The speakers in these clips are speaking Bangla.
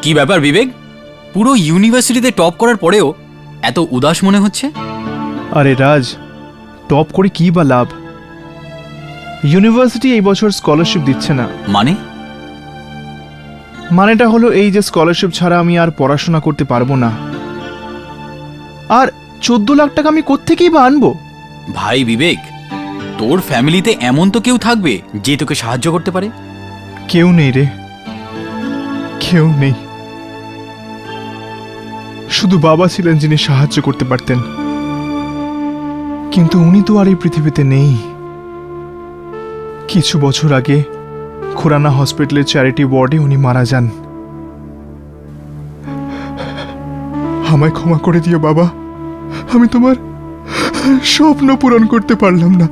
কি ব্যাপার বিবেক, পুরো ইউনিভার্সিটিতে টপ করার পরেও এত উদাস মনে হচ্ছে? আরে রাজ, টপ করে কি বা লাভ? ইউনিভার্সিটি এই বছর স্কলারশিপ দিচ্ছে না। মানেটা হলো এই যে স্কলারশিপ ছাড়া আমি আর পড়াশোনা করতে পারবো না। আর 14 লাখ টাকা আমি কোত্থেকেই বা আনবো? ভাই বিবেক, তোর ফ্যামিলিতে এমন তো কেউ থাকবে যে তোকে সাহায্য করতে পারে। কেউ নেই রে, কেউ নেই। শুধু বাবা ছিলেন যিনি সাহায্য করতে পারতেন, কিন্তু উনি তো আর এই পৃথিবীতে নেই। কিছু বছর আগে খুরানা হসপিটালের চ্যারিটি ওয়ার্ডে উনি মারা যান। আমায় ক্ষমা করে দিও বাবা, আমি তোমার স্বপ্ন পূরণ করতে পারলাম না।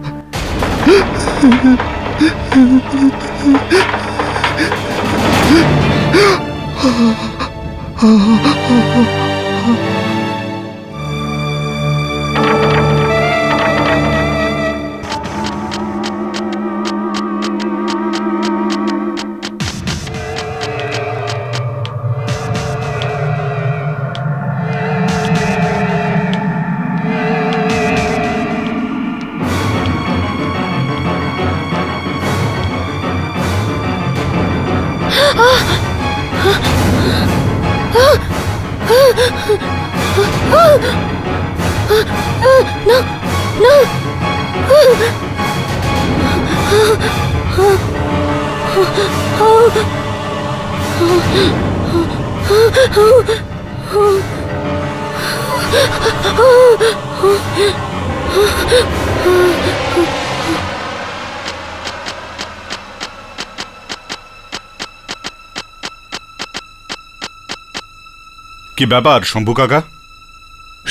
কি ব্যাপার শম্ভু কাকা?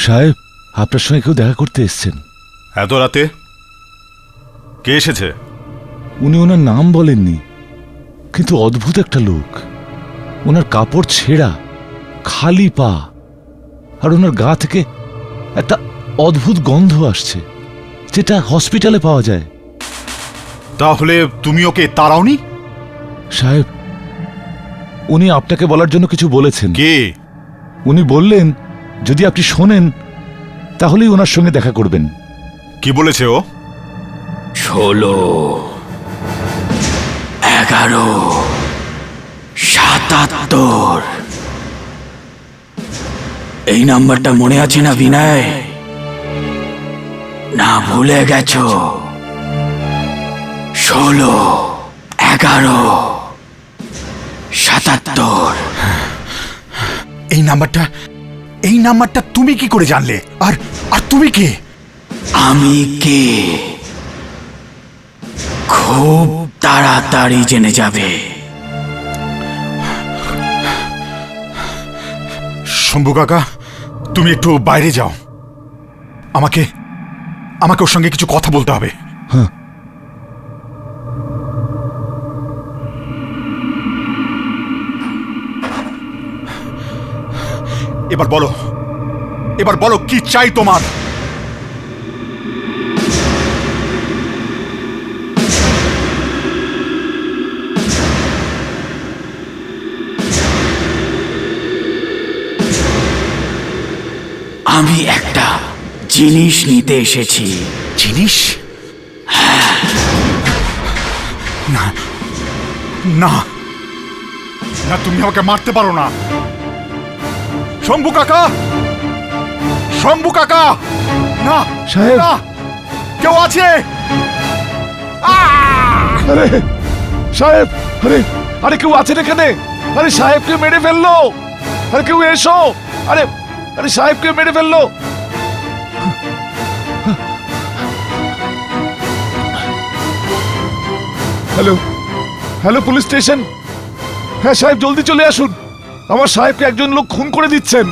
সাহেব, আপনার সঙ্গে কেউ দেখা করতে এসেছেন। এত রাতে কে এসেছে? উনি ওনার নাম বলেননি, কিন্তু অদ্ভুত একটা লোক। ওনার কাপড় ছেঁড়া, খালি পা, আর ওনার গা থেকে একটা অদ্ভুত গন্ধ আসছে, যেটা হসপিটালে পাওয়া যায়। তাহলে তুমি ওকে তাড়াওনি? সাহেব, উনি আপনাকে বলার জন্য কিছু বলেছেন। কে? উনি বললেন যদি আপনি শোনেন তাহলেই ওনার সঙ্গে দেখা করবেন। কি বলেছে ও? 16, 11, 77। এই নাম্বারটা মনে আছে না বিনয়? না ভুলে গেছো? 16, 11, 77। এই নাম্বারটা তুমি কি করে জানলে? আর আর তুমি কে? আমি কে খুব তাড়াতাড়ি জেনে যাবে। শম্ভু কাকা, তুমি একটু বাইরে যাও, আমাকে ওর সঙ্গে কিছু কথা বলতে হবে। হ্যাঁ। এবার বলো কি চাই তোমার? আমি একটা জিনিস নিতে এসেছি। জিনিস? না না না, তুমি আমাকে মারতে পারো না। শম্ভু কাকা, শম্ভু কাকা! না সাহেব! না, কেউ আছে? আরে সাহেব, আরে আরে কেউ আছেন এখানে? আরে সাহেবকে মেরে ফেললো! আরে কেউ এসো! আরে আরে সাহেবকে মেরে ফেললো! Hello hello, police station? হ্যাঁ সাহেব, জলদি চলে আসুন। আমার সাহেবকে একজন লোক খুন করে দিচ্ছেন।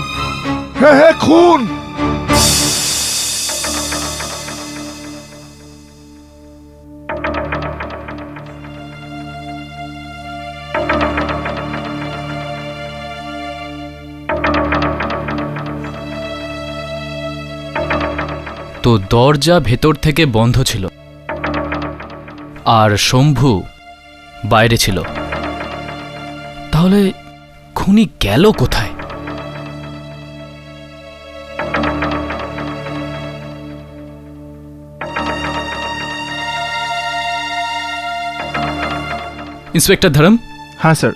হ্যাঁ হ্যাঁ, খুন। তো দরজা ভেতর থেকে বন্ধ ছিল আর শম্ভু বাইরে ছিল। তাহলে খুনি গেল কোথায়? ইন্সপেক্টর ধরম, হ্যাঁ স্যার।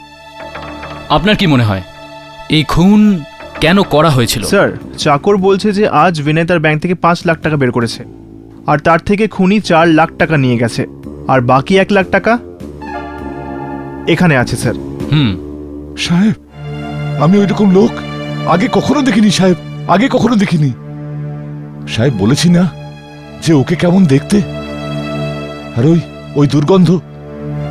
আপনার কি মনে হয় এই খুন কেন করা হয়েছিল? স্যার, চাকর বলছে যে আজ বিনয় তার ব্যাংক থেকে 5 লাখ টাকা বের করেছে, আর তার থেকে খুনি 4 লাখ টাকা নিয়ে গেছে, আর বাকি 1 লাখ টাকা এখানে আছে স্যার। সাহেব, আমি ওই রকম লোক আগে কখনো দেখিনি সাহেব, আগে কখনো দেখিনি। সাহেব বলেছি না যে ওকে কেমন দেখতে, আর ওই দুর্গন্ধ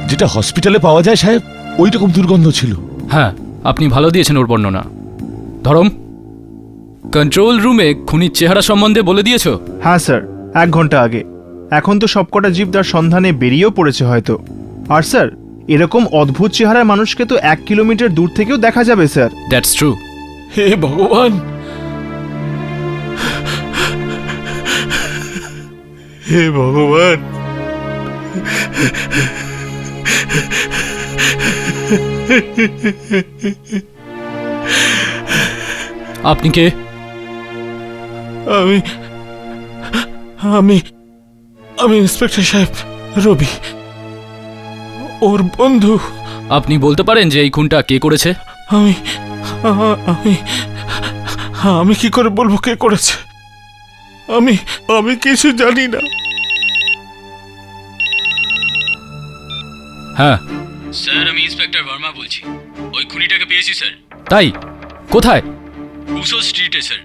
যেটা হসপিটালে পাওয়া যায় সাহেব, ওই রকম দুর্গন্ধ ছিল। হ্যাঁ, আপনি ভালো দিয়েছেন ওর বর্ণনা। ধরম, কন্ট্রোল রুমে খুনির চেহারা সম্বন্ধে বলে দিয়েছো? হ্যাঁ স্যার, 1 ঘন্টা আগে। এখন তো সবকটা জীব তার সন্ধানে বেরিয়েও পড়েছে হয়তো। আর স্যার, এরকম অদ্ভুত চেহারার মানুষকে তো 1 কিলোমিটার দূর থেকেও দেখা যাবে স্যার। That's true. হে ভগবান, হে ভগবান, আপনি কে? আমি আমি আমি ইন্সপেক্টর সাহেব রবি, ওর বন্ধু। আপনি বলতে পারেন যে এই খুনটা কে করেছে? আমি আমি আমি কি করে বলবো কে করেছে? আমি আমি কিছু জানি না। হ্যাঁ স্যার, আমি ইন্সপেক্টর ভার্মা বলছি। ওই খুনিটাকে পেয়েছি স্যার। তাই? কোথায়? কুসো স্ট্রিটে স্যার,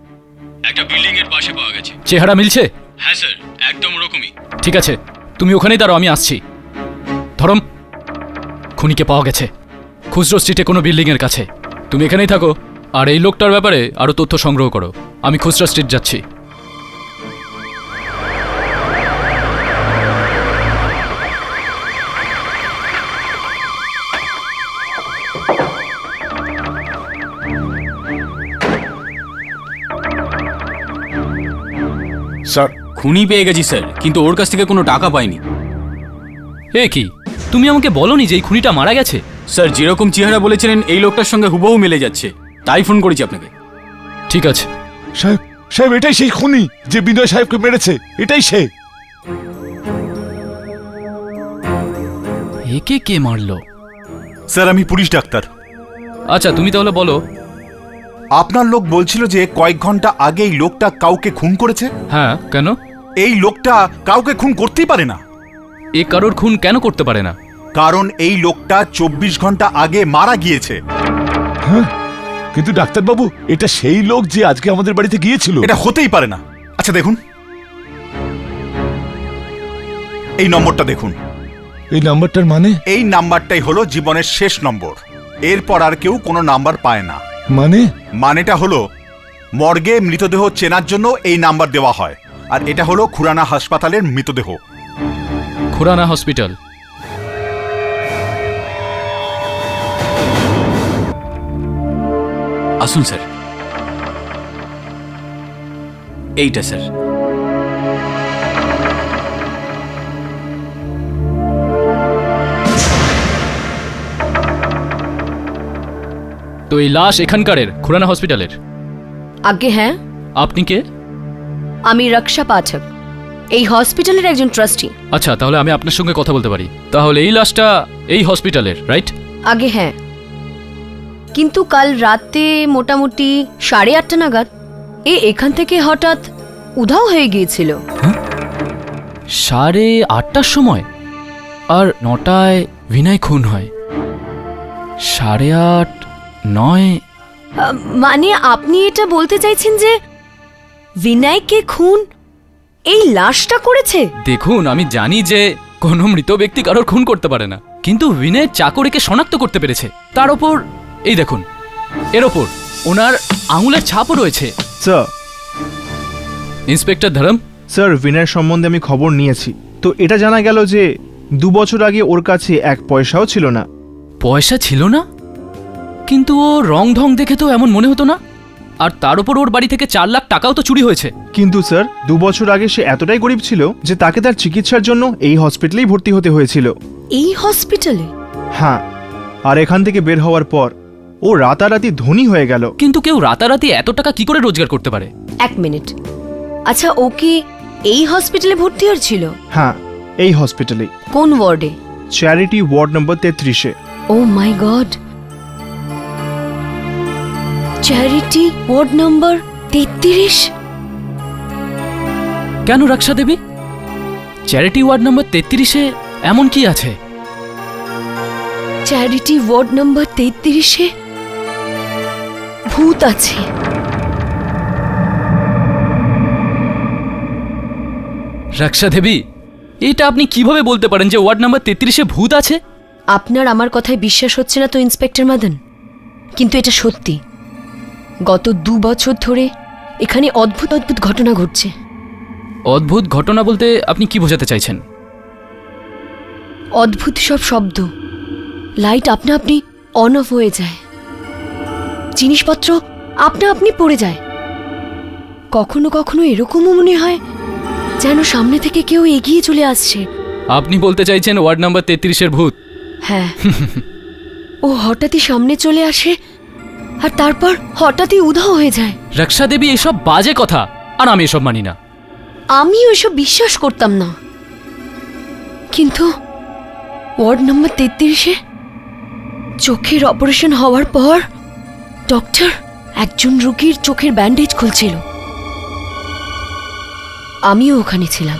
একটা বিল্ডিং এর পাশে পাওয়া গেছে। চেহারা মিলছে? হ্যাঁ স্যার, একদম ওরকমই। ঠিক আছে, তুমি ওখানেই দাঁড়াও, আমি আসছি। ধরম, খুনিকে পাওয়া গেছে খুচরো স্ট্রিটে কোনো বিল্ডিং এর কাছে। তুমি এখানেই থাকো, আর এই লোকটার ব্যাপারে আরো তথ্য সংগ্রহ করো। আমি খুচরা স্ট্রিট যাচ্ছি। স্যার, খুনি পেয়ে গেছি স্যার, কিন্তু ওর কাছ থেকে কোনো টাকা পাইনি। এ কি, তুমি আমাকে বলনি যে এই খুনিটা মারা গেছে? স্যার, যেরকম চেহারা বলেছিলেন এই লোকটার সঙ্গে হুবহু মিলে যাচ্ছে, তাই ফোন করেছি আপনাকে। ঠিক আছে। সাহেব, সাহেব, এটাই সেই খুনি যে বিনয় সাহেবকে মেরেছে, এটাই সে। একে কে মারলো? স্যার, আমি পুলিশ ডাক্তার। আচ্ছা, তুমি তাহলে বলো। আপনার লোক বলছিল যে কয়েক ঘন্টা আগে এই লোকটা কাউকে খুন করেছে। হ্যাঁ, কেন? এই লোকটা কাউকে খুন করতেই পারে না, এ কারোর খুন কেন করতে পারে না? কারণ এই লোকটা 24 ঘন্টা আগে মারা গিয়েছে। হ্যাঁ, কিন্তু ডাক্তারবাবু, এটা সেই লোক যে আজকে আমাদের বাড়িতে গিয়েছিল। এটা হতেই পারে না। আচ্ছা দেখুন, এই নম্বরটা দেখুন। এই নাম্বারটার মানে? এই নাম্বারটাই হলো জীবনের শেষ নম্বর। এরপর আর কেউ কোনো নাম্বার পায় না। মানে? মানেটা হলো মর্গে মৃতদেহ চেনার জন্য এই নাম্বার দেওয়া হয়, আর এটা হলো খুরানা হাসপাতালের মৃতদেহ। খুরানা হসপিটাল। আসুন স্যার। এইটা স্যার। তো এই লাশ এখানকারের, খুরানা হসপিটালের? আগে হ্যাঁ। আপনি কে? আমি রক্ষা পাঠক, এই হসপিটালের একজন ট্রাস্টি। আচ্ছা, তাহলে আমি আপনার সঙ্গে কথা বলতে পারি। তাহলে এই লাশটা এই হসপিটালের, রাইট? আগে হ্যাঁ, কিন্তু কাল রাতে মোটামুটি 8:30 নাগাদ এখান থেকে হঠাৎ উধাও হয়ে গিয়েছিল। 8:30টার সময়? আর 9টায় বিনয় খুন হয়। 8:30, 9। মানে আপনি এটা বলতে চাইছেন যে বিনয়কে খুন এই লাশটা করেছে? দেখুন, আমি জানি যে কোনো মৃত ব্যক্তি কারোর খুন করতে পারে না, কিন্তু বিনয়ের চাকরিকে শনাক্ত করতে পেরেছে। তার ওপর এই দেখুন, এর ওপর ওনার আঙুলের ছাপও রয়েছে। স্যার, ইন্সপেক্টর ধরম, স্যার, বিনয়ের সম্বন্ধে আমি খবর নিয়েছি। তো এটা জানা গেল যে 2 বছর আগে ওর কাছে 1 পয়সাও ছিল না। পয়সা ছিল না? কিন্তু ও রং ঢং দেখে তো এমন মনে হতো না। আর তার উপর ওর বাড়ি থেকে 4 লাখ টাকাও তো চুরি হয়েছে। কিন্তু স্যার, 2 বছর আগে সে এতটাই গরিব ছিল যে তাকে তার চিকিৎসার জন্য এই হসপিটালেই ভর্তি হতে হয়েছিল। এই হসপিটালে? হ্যাঁ, আর এখান থেকে বের হওয়ার পর ও রাতারাতি ধনী হয়ে গেল। কিন্তু কেউ রাতারাতি এত টাকা কি করে রোজগার করতে পারে? এক মিনিট, আচ্ছা ও কি এই হসপিটালে ভর্তি হয়েছিল? হ্যাঁ, এই হসপিটালে, কোন ওয়ার্ডে? চ্যারিটি ওয়ার্ড নম্বর 33-এ। Oh my god, charity ward number 33? কেন রক্ষা দেবী? চ্যারিটি ওয়ার্ড নম্বর 33-এ এমন কি আছে? চ্যারিটি ওয়ার্ড নম্বর 33-এ ভূত আছে। রক্ষা দেবী, এটা আপনি কিভাবে বলতে পারেন যে ওয়ার্ড নাম্বার 33-এ ভূত আছে? আপনার আমার কথায় বিশ্বাস হচ্ছে না তো ইন্সপেক্টর মদন, কিন্তু এটা সত্যি। গত 2 বছর ধরে এখানে অদ্ভুত অদ্ভুত ঘটনা ঘটছে। অদ্ভুত ঘটনা বলতে আপনি কি বোঝাতে চাইছেন? অদ্ভুত সব শব্দ, লাইট আপনা আপনি অন অফ হয়ে যায়, জিনিসপত্র আপনা আপনি পড়ে যায়। কখনো কখনো এরকমও মনে হয় যেন সামনে থেকে কেউ এগিয়ে চলে আসছে। আপনি বলতে চাইছেন ওয়ার্ড নাম্বার 33-এর ভূত? হ্যাঁ, ও হঠাৎই সামনে চলে আসে আর তারপর হঠাৎই উধাও হয়ে যায়। রক্ষা দেবী, এসব বাজে কথা, আর আমি এসব মানি না। আমিও এসব বিশ্বাস করতাম না, কিন্তু ওয়ার্ড নম্বর 33-এ চোখের অপারেশন হওয়ার পর ডক্টর একজন রোগীর চোখের ব্যান্ডেজ খুলছিল। আমিও ওখানে ছিলাম।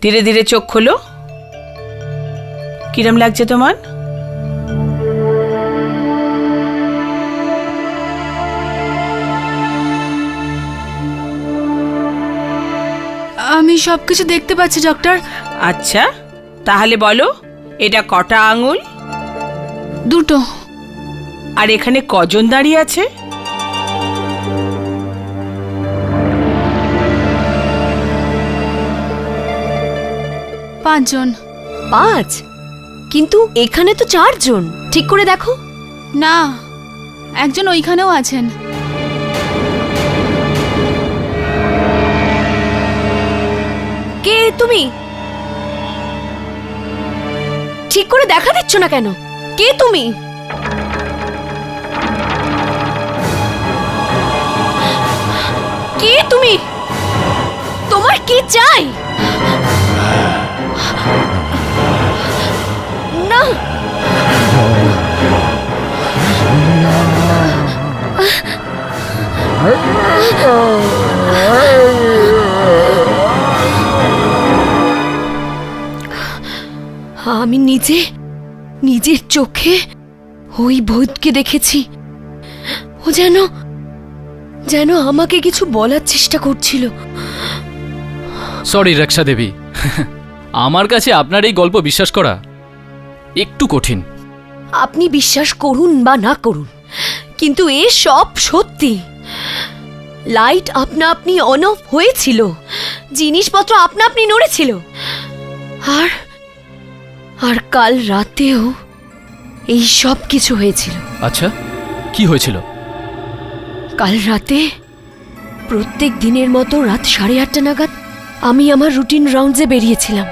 ধীরে ধীরে চোখ খোলো। কিরম লাগছে তোমার? আমি সবকিছু দেখতে পাচ্ছি ডক্টর। আচ্ছা, তাহলে বলো এটা কটা আঙুল? 2টো। আর এখানে কজন দাঁড়িয়ে আছে? পাঁচজন। 5? কিন্তু এখানে তো 4 জন। ঠিক করে দেখো। না, একজন ওইখানেও আছেন। কে তুমি? ঠিক করে দেখা দিচ্ছ না কেন? কে তুমি? কে তুমি? তোমার কি চাই? না, আমি নিজের চোখে ওই ভূতকে দেখেছি। ও যেন আমাকে কিছু বলার চেষ্টা করছিল। সরি রক্ষা দেবী, আমার কাছে আপনার এই গল্প বিশ্বাস করা একটু কঠিন। আপনি বিশ্বাস করুন বা না করুন, কিন্তু এ সব সত্যি। লাইট আপনা আপনি অন অফ হয়েছিল, জিনিসপত্র আপনা আপনি নড়েছিল, আর কাল রাতেও এই সব কিছু হয়েছিল। আচ্ছা, কি হয়েছিল? কাল রাতে প্রত্যেক দিনের মতো রাত 8:30 নাগাদ আমি আমার রুটিন রাউন্ডসে বেরিয়েছিলাম,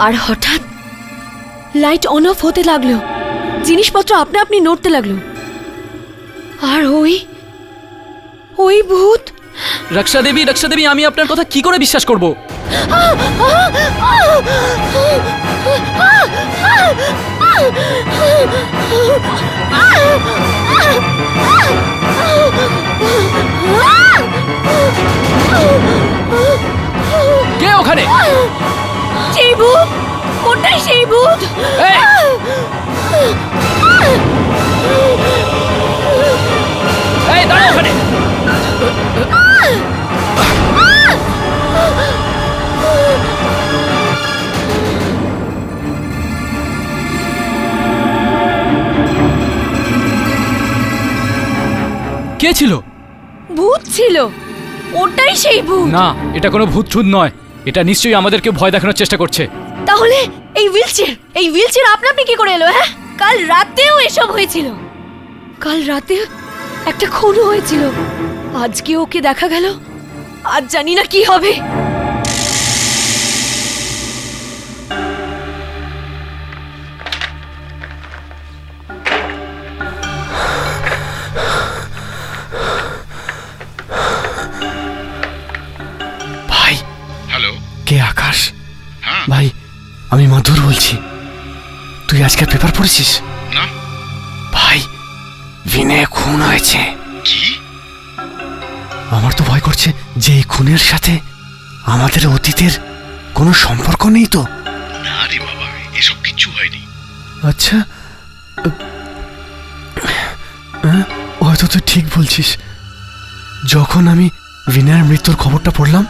আর হঠাৎ লাইট অন অফ হতে লাগলো, জিনিসপত্র আপনা আপনি নড়তে লাগলো, আর ওই ভূত। রক্ষা দেবী, আমি আপনার কথা কি করে বিশ্বাস করব? কে ওখানে? সেই ভূত, কোনটাই সেই ভূত? এই! এই দাঁড়াও ওখানে! কে ছিল? ভূত ছিল, ওটাই সেই ভূত। না, এটা কোনো ভূত ঠুত নয়, এটা নিশ্চয়ই আমাদেরকে ভয় দেখানোর চেষ্টা করছে। তাহলে এই হুইলচেয়ার আপনা আপনি কি করে এলো? হ্যাঁ, কাল রাতেও এসব হয়েছিল। কাল রাতে একটা খুন হয়েছিল, আজকে ওকে দেখা গেল, আজ জানি না কি হবে। ভাই, হ্যালো, কে আকাশ? হ্যাঁ ভাই, আমি মধুর বলছি। তুই আজকে পেপার পড়েছিস? না। ভাই, বিনয় খুন হয়েছে। কি? আমার তো ভয় করছে যে এই খুনের সাথে আমাদের অতীতের কোনো সম্পর্ক নেই তো। না রে বাবা, এসব কিচ্ছু হয়নি। আচ্ছা, হয়তো তুই ঠিক বলছিস। যখন আমি বিনয়ের মৃত্যুর খবরটা পড়লাম,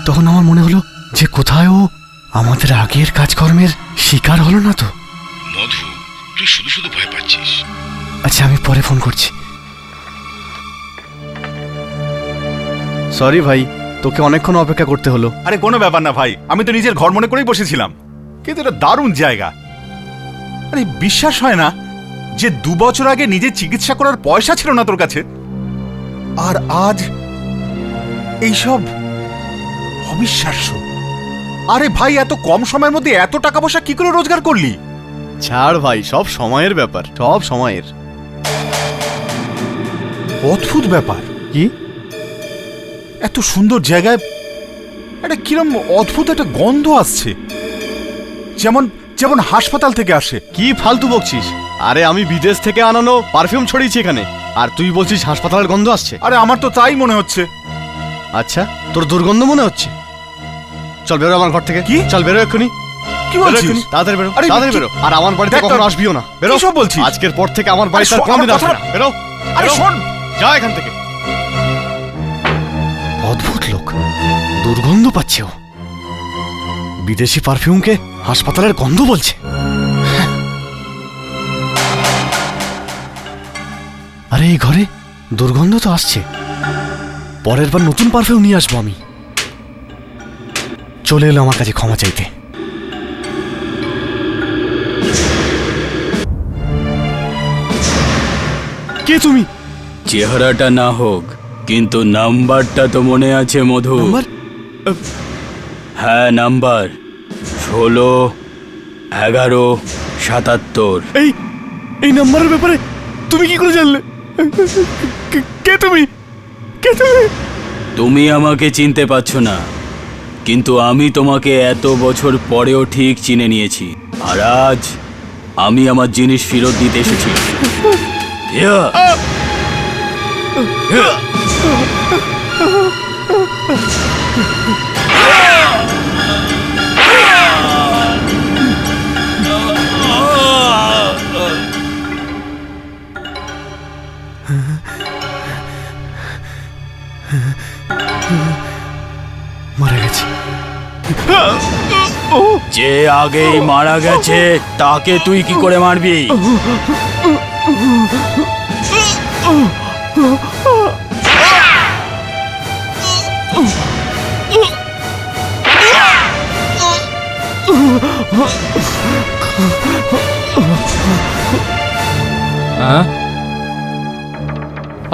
তখন আমার মনে হলো যে কোথায় ও আমাদের আগের কাজকর্মের শিকার হলো না তো। মধু, তুই শুধু শুধু ভয় পাচ্ছিস। আচ্ছা, আমি পরে ফোন করছি। সরি ভাই, তোকে অনেকক্ষণ অপেক্ষা করতে হলো। আরে কোনো ব্যাপার না ভাই, আমি তো নিজের ঘর মনে করেই বসেছিলাম। কিন্তু এটা দারুণ জায়গা। আরে বিশ্বাস হয় না যে 2 বছর আগে নিজের চিকিৎসা করার পয়সা ছিল না তোর কাছে, আর আজ এইসব অবিশ্বাস্য। আরে ভাই, এত কম সময়ের মধ্যে এত টাকা পয়সা কি করে রোজগার করলি? ছাড় ভাই, সব সময়ের ব্যাপার, সব সময়ের। অদ্ভুত ব্যাপার। কি? এত সুন্দর জায়গায় একটা কিরম অদ্ভুত একটা গন্ধ আসছে, যেমন যেমন হাসপাতাল থেকে আসে। কি ফালতু বকছিস? আরে আমি বিদেশ থেকে আনানো পারফিউম ছড়িয়েছি এখানে, আর তুই বলছিস হাসপাতালের গন্ধ আসছে? আরে আমার তো তাই মনে হচ্ছে। আচ্ছা, তোর দুর্গন্ধ মনে হচ্ছে? চল বেরো আমার ঘর থেকে। কি? চল বেরো এক্ষুনি। কি বেরো বলছিস? এক্ষুনি, তাড়াতাড়ি বেরো, আরে তাড়াতাড়ি কি- বেরো। আর আমার বাড়িতে দেখ তো- কখনো আসবিও না। বেরো। কি সব বলছিস? আজকের পর থেকে আমার বাড়িতে আরে আর শোন, কোনোদিন আমার আসবি না। কথাটা- বেরো। আরে বেরো। শোন। যা এখান থেকে। অদ্ভুত লোক, দুর্গন্ধ পাচ্ছে ও। বিদেশি পারফিউমকে হাসপাতালের গন্ধ বলছে। আরে এই ঘরে দুর্গন্ধ তো আসছে। পরের বার নতুন পারফিউম নিয়ে আসবো আমি। চলে এলো আমার কাছে ক্ষমা চাইতে। কে তুমি? চেহারাটা না হোক, কিন্তু নাম্বারটা তো মনে আছে মধু? নাম্বার? হ্যাঁ, নাম্বার 16-11-77। এই নাম্বারের ব্যাপারে তুমি কি করে জানলে? কে তুমি? কে তুমি? তুমি আমাকে চিনতে পারছো না, কিন্তু আমি তোমাকে এত বছর পরেও ঠিক চিনে নিয়েছি। আর আজ আমি আমার জিনিস ফেরত দিতে এসেছি। ইয়া! ইয়া! মারা গেছে। যে আগেই মারা গেছে তাকে তুই কি করে মারবি? হ্যাঁ,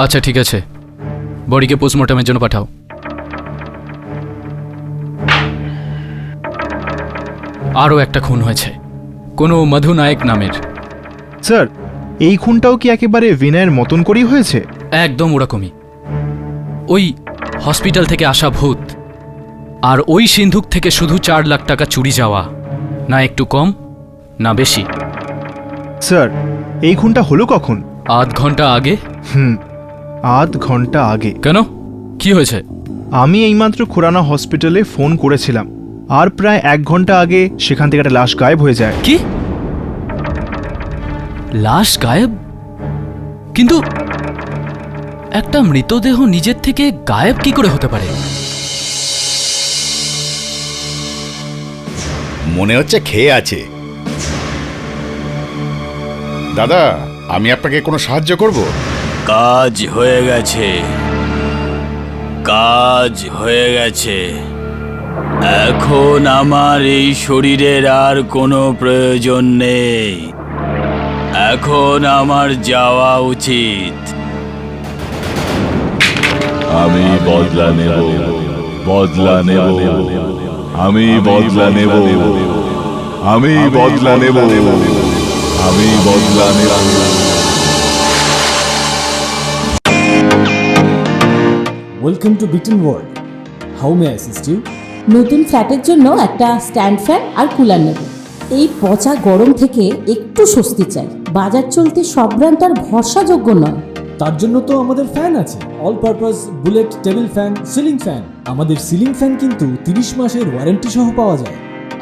আচ্ছা ঠিক আছে, বডিকে পোস্টমর্টমের জন্য পাঠাও। আরও একটা খুন হয়েছে, কোনো মধু নায়ক নামের। স্যার, এই খুনটাও কি একেবারে বিনয়ের মতন করেই হয়েছে? একদম ওরকমই। ওই হসপিটাল থেকে আসা ভূত, আর ওই সিন্ধুক থেকে শুধু 4 লাখ টাকা চুরি যাওয়া, না একটু কম না বেশি। স্যার, এই খুনটা হলো কখন? আধ ঘন্টা আগে। আধ ঘন্টা আগে? কেন, কি হয়েছে? আমি এইমাত্র খুরানা হসপিটালে ফোন করেছিলাম, আর প্রায় 1 ঘন্টা আগে সেখান থেকে একটা লাশ গায়েব হয়ে যায়। কি? লাশ গায়েব? কিন্তু একটা মৃতদেহ নিজের থেকে গায়েব কি করে হতে পারে? মনে হচ্ছে খেয়ে আছে। দাদা, আমি আপনাকে কোনো সাহায্য করব? কাজ হয়ে গেছে, কাজ হয়ে গেছে। এখন আমার এই শরীরের আর কোনো প্রয়োজন নেই। এখন আমার যাওয়া উচিত। আমি বদলা নেব, বদলা নেব, আমি বদলা নেব, আমি বদলা নেব, আমি বদলা নেব। Welcome to Biten world. How may I assist you? নতুন ফ্ল্যাটের জন্য একটা স্ট্যান্ড ফ্যান আর কুলার নেব। এই পচা গরম থেকে একটু স্বস্তি চাই। বাজার চলতে সব ব্র্যান্ড আর ভরসাযোগ্য নয়। তার জন্য তো আমাদের ফ্যান আছে, all purpose bullet table fan, ceiling fan. আমাদের সিলিং ফ্যান কিন্তু 30 মাসের ওয়ারেন্টি সহ পাওয়া যায়।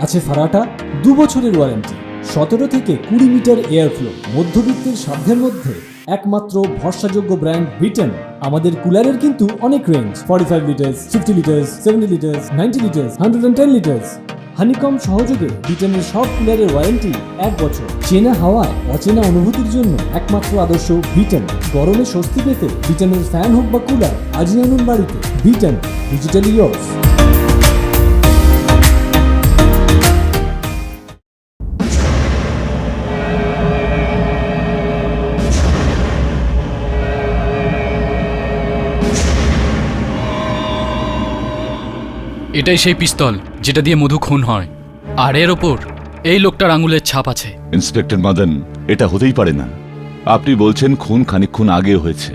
আছে ফারাটা 2 বছরের ওয়ারেন্টি, 17 থেকে 20 মিটার এয়ার ফ্লো। মধ্যবিত্তের সাধ্যের মধ্যে একমাত্র ভরসাযোগ্য ব্র্যান্ড বিটেন। আমাদের কুলারের কিন্তু অনেক range, 45 litres, 50 litres, 70 litres, 90 litres, 110 litres. Honeycomb সহযোগে বিটেনের সব কুলারের ওয়ারেন্টি 1 বছর। চেনা হাওয়ায় অচেনা অনুভূতির জন্য একমাত্র আদর্শ বিটেন। গরমে স্বস্তি পেতে বিটেনের ফ্যান হোক বা কুলার, আজই আনুন বাড়িতে। Beaten, digitally years. এটাই সেই পিস্তল যেটা দিয়ে মধু খুন হয়, আর এর ওপর এই লোকটার আঙুলের ছাপ আছে। ইন্সপেক্টর মদন, এটা হতেই পারে না। আপনি বলছেন খুন খানিকক্ষণ আগে হয়েছে,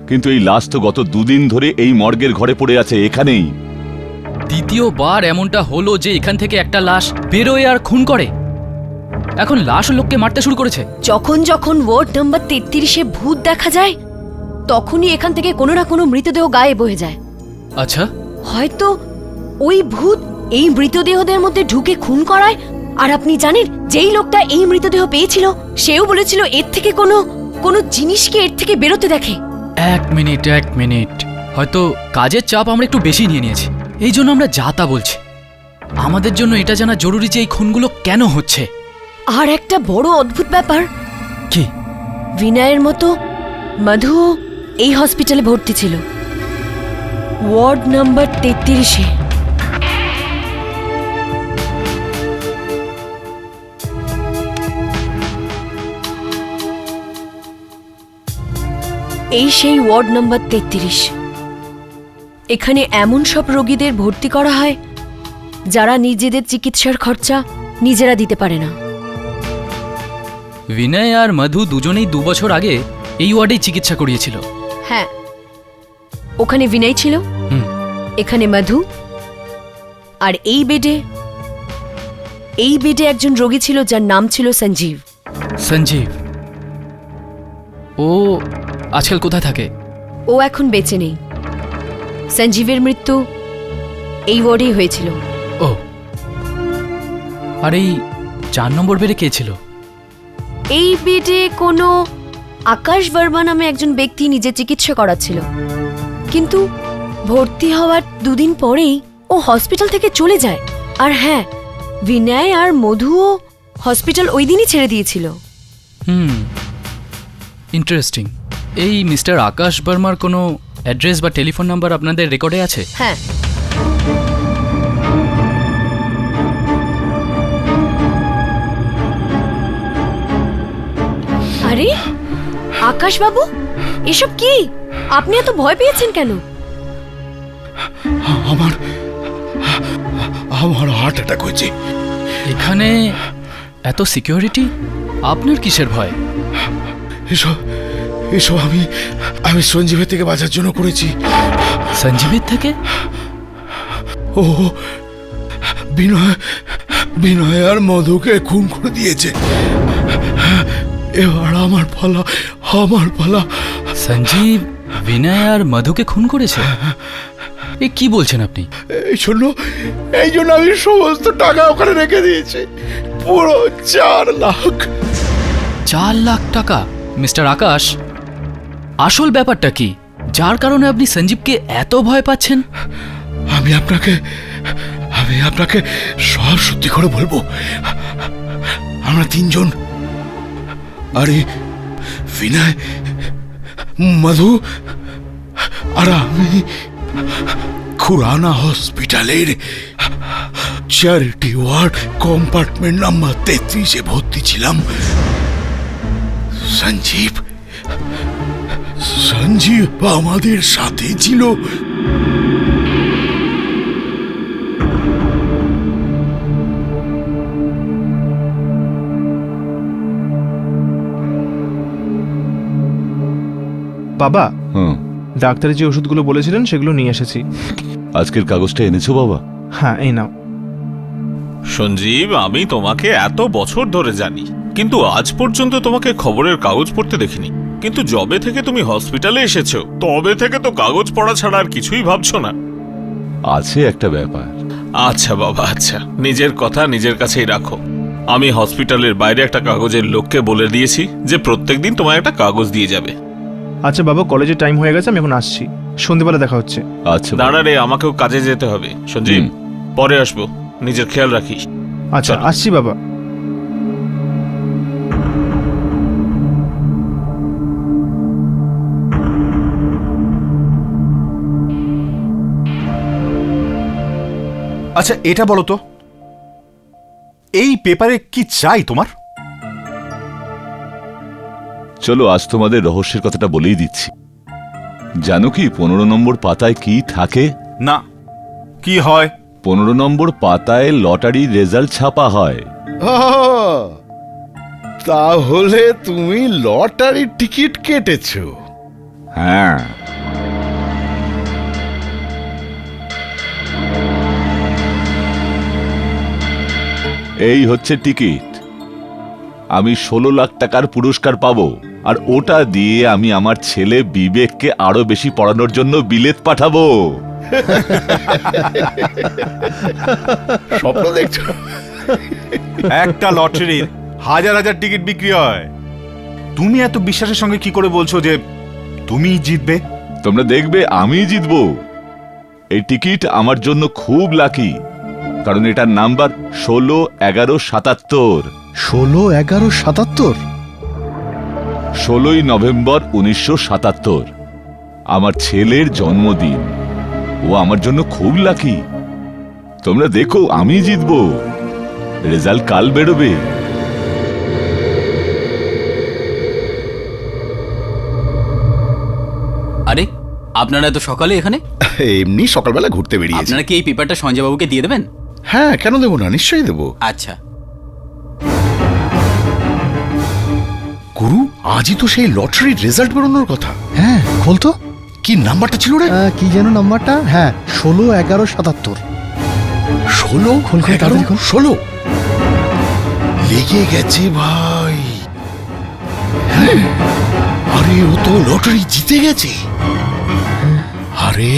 কিন্তু এই লাশ তো গত 2 দিন ধরে এই মর্গের ঘরে পড়ে আছে, এখানেই। দ্বিতীয়বার এমনটা হলো যে এখান থেকে একটা লাশ বেরোয় আর খুন করে। এখন লাশ লোককে মারতে শুরু করেছে। যখন যখন ওয়ার্ড নাম্বার 33-এ ভূত দেখা যায়, তখনই এখান থেকে কোনো না কোনো মৃতদেহ গায়েব হয়ে যায়। আচ্ছা, হয়তো ওই ভূত এই মৃতদেহদের মধ্যে ঢুকে খুন করায়। আর আপনি জানেন, যেই লোকটা এই মৃতদেহ পেয়েছিল সেও বলেছিল এর থেকে কোনো জিনিসকে এর থেকে বেরোতে দেখে। এক মিনিট, হয়তো কাজের চাপ আমরা একটু বেশি নিয়ে নিয়েছি, এই জন্য আমরা যা তা বলছি। আমাদের জন্য এটা জানা জরুরি যে এই খুনগুলো কেন হচ্ছে। আর একটা বড় অদ্ভুত ব্যাপার কি, বিনয়ের মতো মধু এই হসপিটালে ভর্তি ছিল, ওয়ার্ড নাম্বার 33-এ। এই সেই ওয়ার্ড নাম্বার 33। এখানে এমন সব রোগীদের ভর্তি করা হয় যারা নিজেদের চিকিৎসার খরচা নিজেরা দিতে পারে না। বিনয় আর মধু দুজনেই 2 বছর আগে এই ওয়ার্ডেই চিকিৎসা করিয়েছিল। হ্যাঁ, ওখানে বিনয় ছিল, এখানে মধু। আর এই বেডে একজন রোগী ছিল যার নাম ছিল সঞ্জীব। সঞ্জীব? ও আজকাল কোথায় থাকে? ও এখন বেঁচে নেই। সঞ্জীবের মৃত্যু এই ওয়ার্ডেই হয়েছিল। ও, আর এই 4 নম্বর বেডে কে ছিল? এই বেডে কোনো আকাশ বর্মা নামে একজন ব্যক্তি নিজে চিকিৎসা করাচ্ছিল, কিন্তু ভর্তি হওয়ার 2 দিন পরেই ও হসপিটাল থেকে চলে যায়। আর হ্যাঁ, বিনয় আর মধুও হসপিটাল ওই দিনই ছেড়ে দিয়েছিল। ইন্টারেস্টিং। এই মিস্টার আকাশ বর্মার কোনো অ্যাড্রেস বা টেলিফোন নাম্বার আপনাদের রেকর্ডে আছে? হ্যাঁ, আরে আকাশ বাবু, এসব কি? আপনি এত ভয় পেয়েছেন কেন? আমার হার্ট অ্যাটাক হয়েছে। এখানে এত সিকিউরিটি, আপনার কিসের ভয়? এসব আমি সঞ্জীবের থেকে বাঁচার জন্য করেছি। সঞ্জীবের থেকে? ও বিনয় আর মধুকে খুন করে দিয়েছে। এবার আমার পালা। সঞ্জীব বিনয় আর মধুকে খুন করেছে? এ কি বলছেন আপনি? এই জন্য আমি সমস্ত টাকা ওখানে রেখে দিয়েছি, পুরো 4 লাখ। 4 লাখ টাকা? মিস্টার আকাশ, আসল ব্যাপারটা কি যার কারণে আপনি সঞ্জীবকে এত ভয় পাচ্ছেন? আমি আপনাকে সব সত্যি করে বলবো। আমরা 3 জন, আরে বিনয়, মধু আর আমি খুরানা হসপিটালের চ্যারিটি ওয়ার্ড কম্পার্টমেন্ট নাম্বার 33-এ ভর্তি ছিলাম। সঞ্জীব সঞ্জীব আমাদের সাথে ছিল। বাবা, হুম, ডাক্তারের যে ওষুধগুলো বলেছিলেন সেগুলো নিয়ে এসেছি। আজকের কাগজটা এনেছো বাবা? হ্যাঁ, এই নাও। সঞ্জীব, আমি তোমাকে এত বছর ধরে জানি, কিন্তু আজ পর্যন্ত তোমাকে খবরের কাগজ পড়তে দেখিনি। কিন্তু যবে থেকে তুমি হসপিটালে এসেছো তবে থেকে তো কাগজ পড়া ছাড়া আর কিছুই ভাবছো না। আছে একটা ব্যাপার। আচ্ছা বাবা, আচ্ছা, নিজের কথা নিজের কাছেই রাখো। আমি হসপিটালের বাইরে একটা কাগজের লোককে বলে দিয়েছি যে প্রত্যেকদিন তোমায় একটা কাগজ দিয়ে যাবে। আচ্ছা বাবা, কলেজের টাইম হয়ে গেছে, আমি এখন আসছি। সন্ধ্যেবেলা দেখা হচ্ছে। আচ্ছা বাবা। দাঁড়া রে, আমাকেও কাজে যেতে হবে। সঞ্জীব, পরে আসবো, নিজের খেয়াল রাখিস। আচ্ছা, আসছি বাবা। আচ্ছা, এটা বলো তো, এই পেপারে কি চাই তোমার? চলো আজ তোমাদের রহস্যের কথাটা বলেই দিচ্ছি। জানো কি 15 নম্বর পাতায় কি থাকে? না, কি হয়? 15 নম্বর পাতায় লটারির রেজাল্ট ছাপা হয়। তাহলে তুমি লটারির টিকিট কেটেছো? হ্যাঁ, এই হচ্ছে টিকিট। আমি 16 লাখ টাকার পুরস্কার পাবো, আর ওটা দিয়ে আমি আমার ছেলে বিবেককে আরো বেশি পড়ানোর জন্য বিলেত পাঠাবো। স্বপ্ন দেখছো? একটা লটারির হাজার হাজার টিকিট বিক্রি হয়। তুমি এত বিশ্বাসের সঙ্গে কি করে বলছো যে তুমি জিতবে? তোমরা দেখবে আমি জিতবো। এই টিকিট আমার জন্য খুব লাকি, কারণ এটার নাম্বার 16, 11, 77। 16, 11, 77? 16ই নভেম্বর 1977 আমার ছেলের জন্মদিন। ও আমার জন্য খুব লাকি। তোমরা দেখো আমি জিতবো। রেজাল্ট কাল বেরোবে। আরে, আপনারা এত সকালে এখানে? এমনি সকালবেলা ঘুরতে বেরিয়েছি। আপনারা কি এই পেপারটা সঞ্জয়বাবুকে দিয়ে দেবেন? হ্যাঁ, কেন দেবো না, নিশ্চয়ই দেবো। আচ্ছা। গুরু, আজই তো সেই লটারির রেজাল্ট বেরোনোর কথা। হ্যাঁ, খোল তো। কি নাম্বারটা ছিল রে? কি যেন নাম্বারটা? হ্যাঁ, 16, 11, 77। 16, খোল, খোল, তাড়াতাড়ি খোল। 16 লেগে গেছে ভাই। হ্যাঁ, আরে ও তো লটারি জিতে গেছে। আরে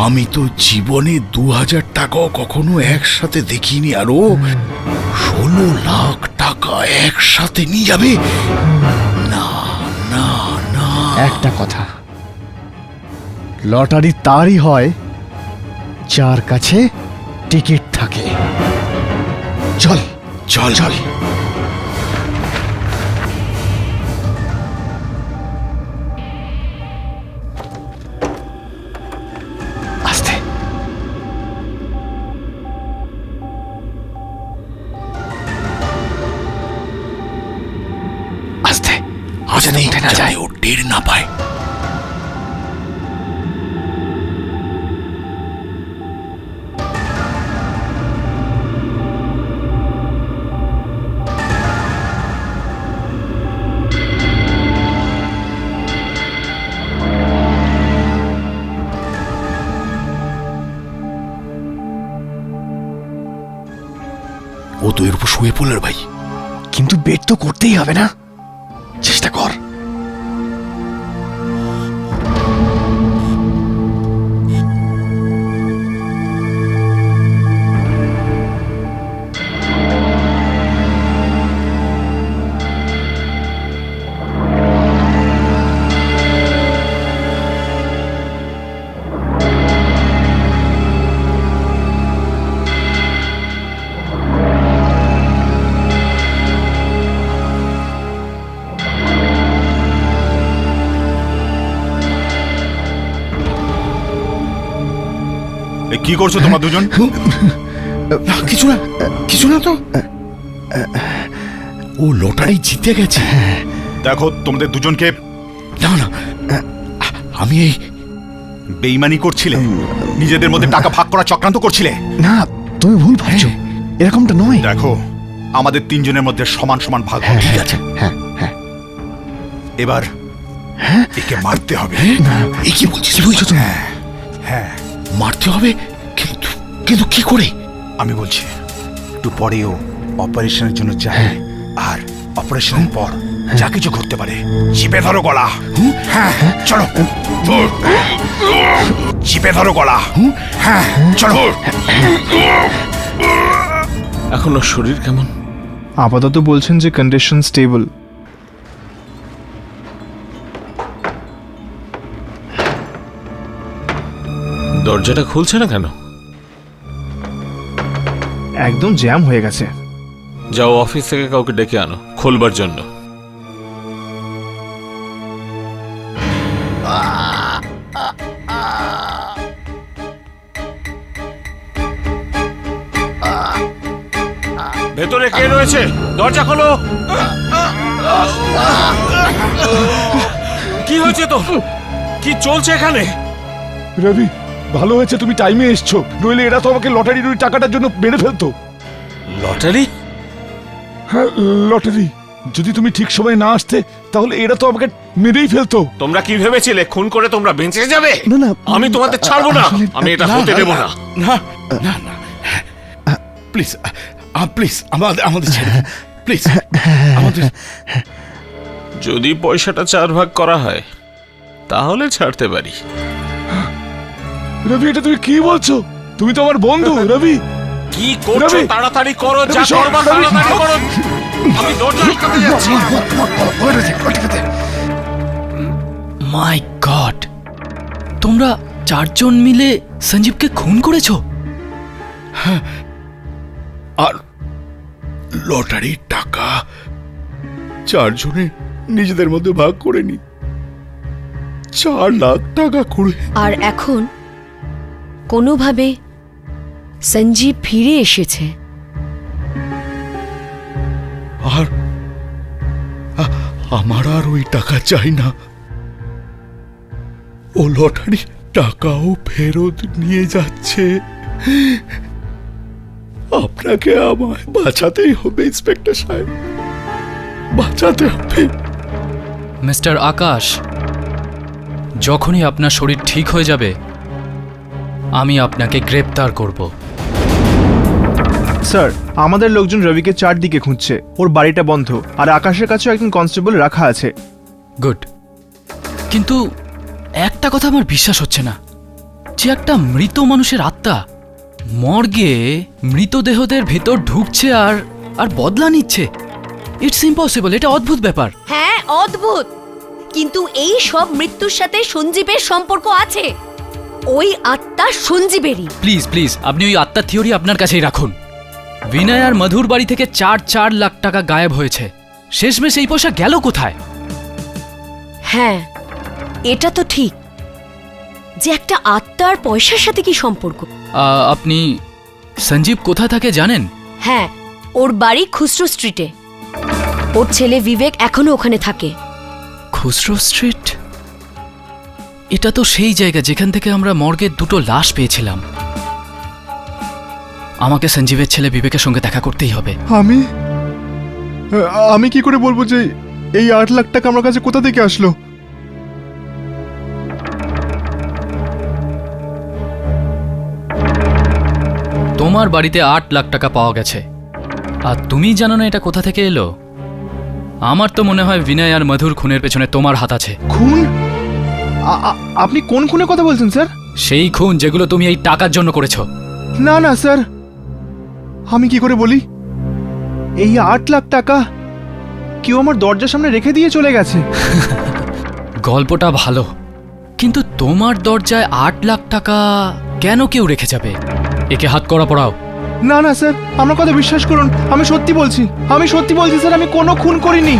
আমি তো জীবনে 2000 টাকাও কখনো একসাথে দেখিনি, আর ও 16 লাখ টাকা একসাথে নিয়ে যাবে। না না না, একটা কথা, লটারি তারই হয় যার কাছে টিকিট থাকে। চল চল চল। আস্তে। আস্তে, আস্তে উঠে না যায়। ও টের না পায়। ও তো এর উপর শুয়ে পড়ল ভাই। কিন্তু বেট তো করতেই হবে না, চেষ্টা কর। কি করছো তোমরা দুজন? কিছু না, কিছু না তো। ও লটারি জিতে গেছে। দেখো তোমাদের দুজনকে না না আমি এই বেইমানি করছিলে, নিজেদের মধ্যে টাকা ভাগ করা চক্রান্ত করছিলে। না তুমি ভুল ভাবছো, এরকমটা নয়। দেখো আমাদের তিনজনের মধ্যে সমান সমান ভাগ হবে। ঠিক আছে, হ্যাঁ হ্যাঁ এবার একে মারতে হবে। এ কি বলছিস, বলছো তুমি? হ্যাঁ মারতে হবে, কিন্তু কিন্তু কি করে? আমি বলছি, একটু পরেও অপারেশনের জন্য যায়, আর অপারেশনের পর যা কিছু ঘটতে পারে। চিপে ধরো গলা। হ্যাঁ চলো, চিপে ধরো গলা। হ্যাঁ চলো। এখন ওর শরীর কেমন? আপাতত বলছেন যে কন্ডিশন স্টেবল। দরজাটা খুলছে না কেন? একদম জ্যাম হয়ে গেছে। যাও অফিস থেকে কাউকে ডেকে আনো খুলবার জন্য। ভেতরে কে রয়েছে? দরজা খোলো। কি হয়েছে তো? কি চলছে এখানে? রবি, ভালো হয়েছে তুমি টাইমে এসছো, নইলে এরা তো আমাকে লটারির ওই টাকাটার জন্য মেরে ফেলতো। লটারি? হ্যাঁ লটারি। যদি তুমি ঠিক সময় না আসতে তাহলে এরা তো আমাকে মেরেই ফেলতো। তোমরা কি ভেবেছিলে খুন করে তোমরা বেঁচে যাবে? না না আমি তোমাদের ছাড়বো না, আমি এটা হতে দেব না। না না না প্লিজ প্লিজ আমাদের ছেড়ে দিন প্লিজ আমাদের। যদি পয়সাটা 4 ভাগ করা হয় তাহলে ছাড়তে পারি। রবি, এটা তুমি কি বলছো? তুমি তো আমার বন্ধু রবি। কি করছো? রবি! তাড়াতাড়ি করো, যা রবি, শোন, করবার রবি! তাড়াতাড়ি করো। আমি দরজা আটকাতে যাচ্ছি। মাই গড, তোমরা 4 জন মিলে সঞ্জীবকে খুন করেছো? আর লটারির টাকা 4 জনে নিজেদের মধ্যে ভাগ করে নি, 4 লাখ টাকা করে। আর এখন কোনোভাবে সঞ্জীব ফিরে এসেছে। আর আমার আর ওই টাকা চাই না। ও লটারি টাকাও ফেরত নিয়ে যাচ্ছে। আপনাকে আমায় বাঁচাতেই হবে ইন্সপেক্টর সাহেব, বাঁচাতে হবে। মিস্টার আকাশ, যখনই আপনার শরীর ঠিক হয়ে যাবে আমি আপনাকে গ্রেপ্তার করব। স্যার, আমাদের লোকজন রবিকে চারদিকে খুঁজছে। ওর বাড়িটা বন্ধ, আর আকাশের কাছেও একজন কনস্টেবল রাখা আছে। গুড, কিন্তু একটা কথা আমার বিশ্বাস হচ্ছে না, যে একটা মৃত মানুষের আত্মা মর্গে মৃতদেহদের ভেতর ঢুকছে আর আর বদলা নিচ্ছে। It's impossible. এটা অদ্ভুত ব্যাপার। হ্যাঁ অদ্ভুত, কিন্তু এই সব মৃত্যুর সাথে সঞ্জীবের সম্পর্ক আছে। ওই আত্মা সঞ্জীবেরই। প্লিজ প্লিজ, আপনি ওই আত্মার থিওরি আপনার কাছেই রাখুন। বিনয় আর মধুর বাড়ি থেকে 4 লাখ টাকা গায়েব হয়েছে। শেষমেশ এই পয়সা গেল কোথায়? হ্যাঁ, এটা তো ঠিক যে একটা আত্মার পয়সার সাথে কি সম্পর্ক। আপনি সঞ্জীব কোথা থাকে জানেন? হ্যাঁ, ওর বাড়ি খুসরো স্ট্রিটে। ওর ছেলে বিবেক এখনো ওখানে থাকে। খুসরো স্ট্রিট? এটা তো সেই জায়গা যেখান থেকে আমরা মর্গে 2টো লাশ পেয়েছিলাম। আমাকে সঞ্জীবের ছেলে বিবেকের সঙ্গে দেখা করতেই হবে। আমি কি করে বলবো যে এই 8 লাখ টাকা আমার কাছে কোথা থেকে আসলো? তোমার বাড়িতে 8 লাখ টাকা পাওয়া গেছে, আর তুমি জানো না এটা কোথা থেকে এলো? আমার তো মনে হয় বিনয় আর মধুর খুনের পেছনে তোমার হাত আছে। খুন? আপনি কোন খুনের কথা বলছেন স্যার? সেই খুন যেগুলো তুমি এই টাকার জন্য করেছো। না না স্যার, আমি কি করে বলি? এই 8 লাখ টাকা কেউ আমার দরজার সামনে রেখে দিয়ে চলে গেছে। গল্পটা ভালো, কিন্তু তোমার দরজায় 8 লাখ টাকা কেন কেউ রেখে যাবে? একে হাত করা পড়াও। না না স্যার, আমার কথা বিশ্বাস করুন, আমি সত্যি বলছি স্যার, আমি কোনো খুন করিনি।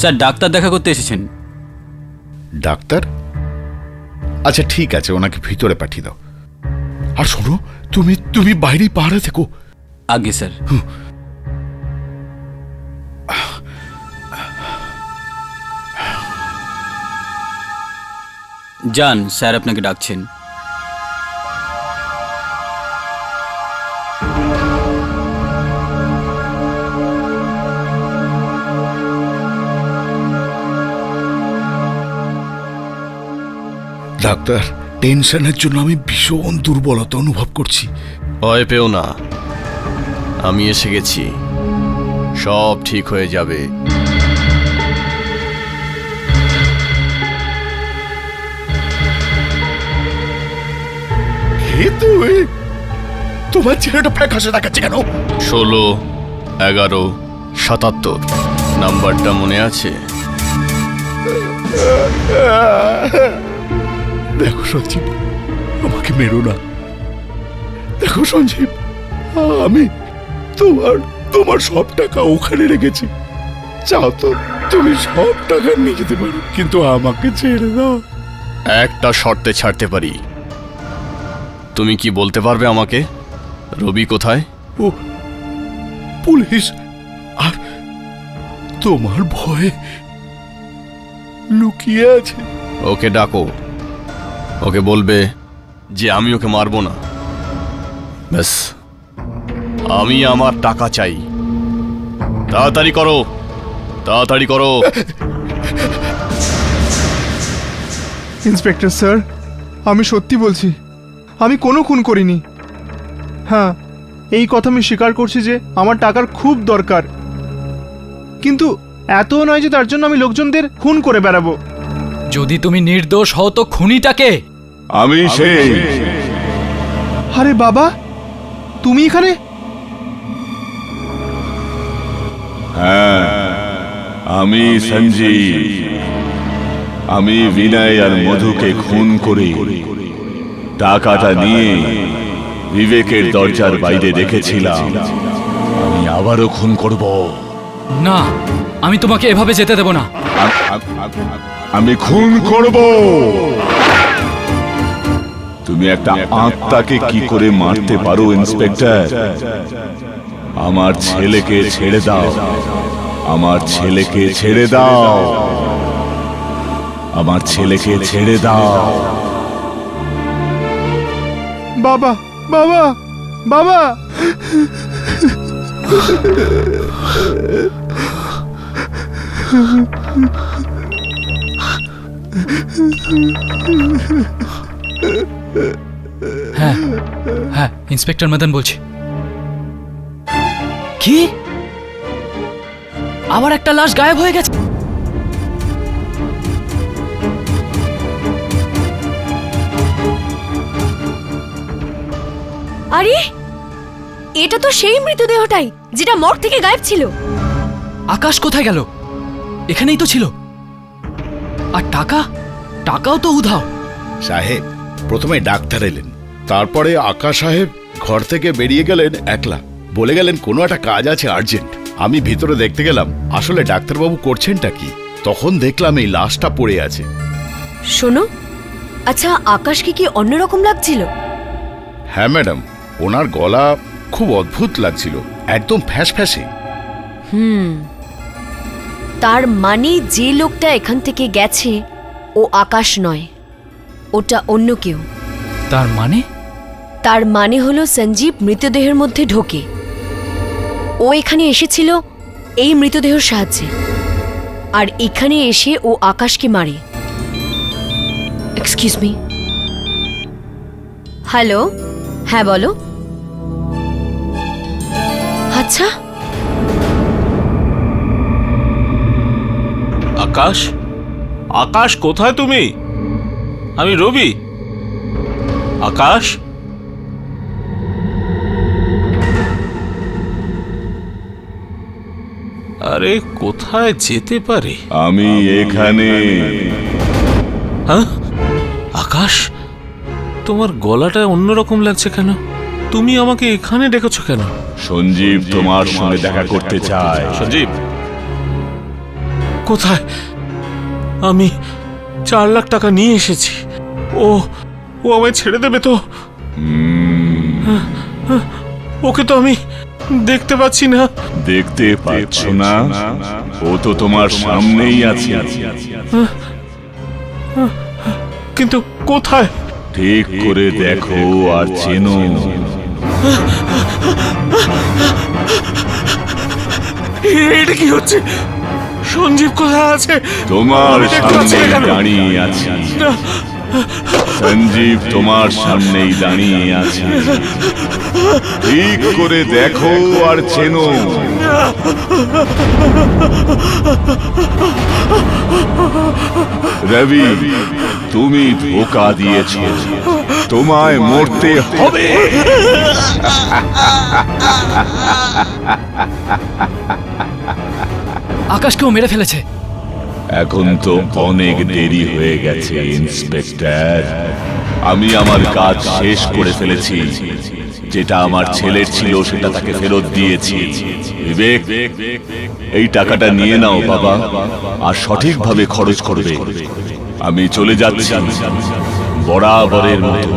স্যার ডাক্তার দেখা করতে এসেছেন। ডাক্তার? আচ্ছা ঠিক আছে, ওনাকে ভিতরে পাঠিয়ে দাও। আর শোনো, তুমি তুমি বাইরেই পাহাড়ে থেকো। আগে স্যার। যান, স্যার আপনাকে ডাকছেন। ডাক্তার, টেনশনের জন্য আমি ভীষণ দুর্বলতা অনুভব করছি। ভয় পেও না, আমি এসে গেছি, সব ঠিক হয়ে যাবে। কে তুই? তোমার ছেলেটা ফ্যাকাশে দেখাচ্ছে কেন? 16, 11, 77 নাম্বারটা মনে আছে? দেখো সঞ্জীব, আমাকে মেরো না। দেখো সঞ্জীব, আমি তোমার সব টাকা ওখানে রেখেছি। চাও তো তুমি সব টাকা নিয়ে যেতে পারো, কিন্তু আমাকে ছেড়ে দাও। একটা শর্তে ছাড়তে পারি। তুমি কি বলতে পারবে আমাকে রবি কোথায়? ও পুলিশ আর তোমার ভয়ে লুকিয়ে আছে। ওকে ডাকো, ওকে বলবে যে আমি ওকে মারবো না। ব্যাস, আমি আমার টাকা চাই। তাড়াতাড়ি করো, তাড়াতাড়ি করো। ইন্সপেক্টর স্যার, আমি সত্যি বলছি, আমি কোনো খুন করিনি। হ্যাঁ, এই কথা আমি স্বীকার করছি যে আমার টাকার খুব দরকার, কিন্তু এতও নয় যে তার জন্য আমি লোকজনদের খুন করে বেড়াবো। যদি তুমি নির্দোষ হও তো খুনিটাকে। আমি সেই। আরে বাবা, তুমি এখানে? হ্যাঁ, আমি সঞ্জীব। আমি বিনয় আর মধুকে খুন করে টাকাটা নিয়ে বিবেকের দরজার বাইরে রেখেছিলাম। আমি আবারও খুন করব না, আমি তোমাকে এভাবে যেতে দেব না। আমি খুন করব। তুমি একটা আত্মাকে কি করে মারতে পারো ইন্সপেক্টর? আমার ছেলেকে ছেড়ে দাও, আমার ছেলেকে ছেড়ে দাও, আমার ছেলেকে ছেড়ে দাও। বাবা, বাবা, বাবা! হ্যাঁ হ্যাঁ, ইন্সপেক্টর মদন বলছি। কি? আবার একটা লাশ গায়েব হয়ে গেছে? আরে, এটা তো সেই মৃতদেহটাই যেটা মর্গ থেকে গায়েব ছিল। আকাশ কোথায় গেল? এখানেই তো ছিল। আর টাকাও তো উধাও। সাহেব, প্রথমে ডাক্তার এলেন, তারপরে আকাশ সাহেব ঘর থেকে বেরিয়ে গেলেন একলা, বলে গেলেন কোনো একটা কাজ আছে আর্জেন্ট। আমি ভিতরে দেখতে গেলাম আসলে ডাক্তারবাবু করছেনটা কি। তখন দেখলাম এই লাশটা পড়ে আছে। শোনো, আচ্ছা আকাশকে কি অন্যরকম লাগছিল? হ্যাঁ ম্যাডাম, ওনার গলা খুব অদ্ভুত লাগছিল, একদম ফ্যাঁস ফ্যাঁসে। তার মানে যে লোকটা এখান থেকে গেছে ও আকাশ নয়, ওটা অন্য কেউ। তার মানে হলো সঞ্জীব মৃতদেহের মধ্যে ঢোকে। ও এখানে এসেছিল এই মৃতদেহের সাহায্যে, আর এখানে এসে ও আকাশকে মারে। Excuse me. হ্যালো, হ্যাঁ বলো। আচ্ছা, আকাশ, আকাশ কোথায় তুমি? আমি রবি। আকাশ, আরে কোথায় যেতে পারে? আমি এখানে। হ্যাঁ আকাশ, তোমার গলাটা অন্যরকম লাগছে কেন? তুমি আমাকে এখানে ডেকেছো কেন? সঞ্জীব তোমার সঙ্গে দেখা করতে চায়। সঞ্জীব কোথায়? আমি 4 লাখ টাকা নিয়ে এসেছি। ও ও আমায় ছেড়ে দেবে তো? ওকে তো আমি দেখতে পাচ্ছি না। দেখতে পাচ্ছ না? ও তো তোমার সামনেই আছে। কিন্তু কোথায়? ঠিক করে দেখো আর চেনো। এটা কি হচ্ছে? সঞ্জীব কোথায় আছে? তোমার আমি দেখতে পাচ্ছি সামনে না কেন? দাঁড়িয়ে আছে। না, সঞ্জীব তোমার সামনেই দাঁড়িয়ে আছে। ঠিক করে দেখো আর চেনো। রবি, তুমি ধোঁকা দিয়েছ। তোমায় মরতে হবে। আকাশকেও মেরে ফেলেছে। এখন তো অনেক দেরি হয়ে গেছে ইন্সপেক্টর। আমি আমার কাজ শেষ করে ফেলেছি। যেটা আমার ছেলের ছিল সেটা তাকে ফেরত দিয়েছি। বিবেক, এই টাকাটা নিয়ে নাও বাবা, আর সঠিকভাবে খরচ করবে। আমি চলে যাচ্ছি বরাবরের মতো।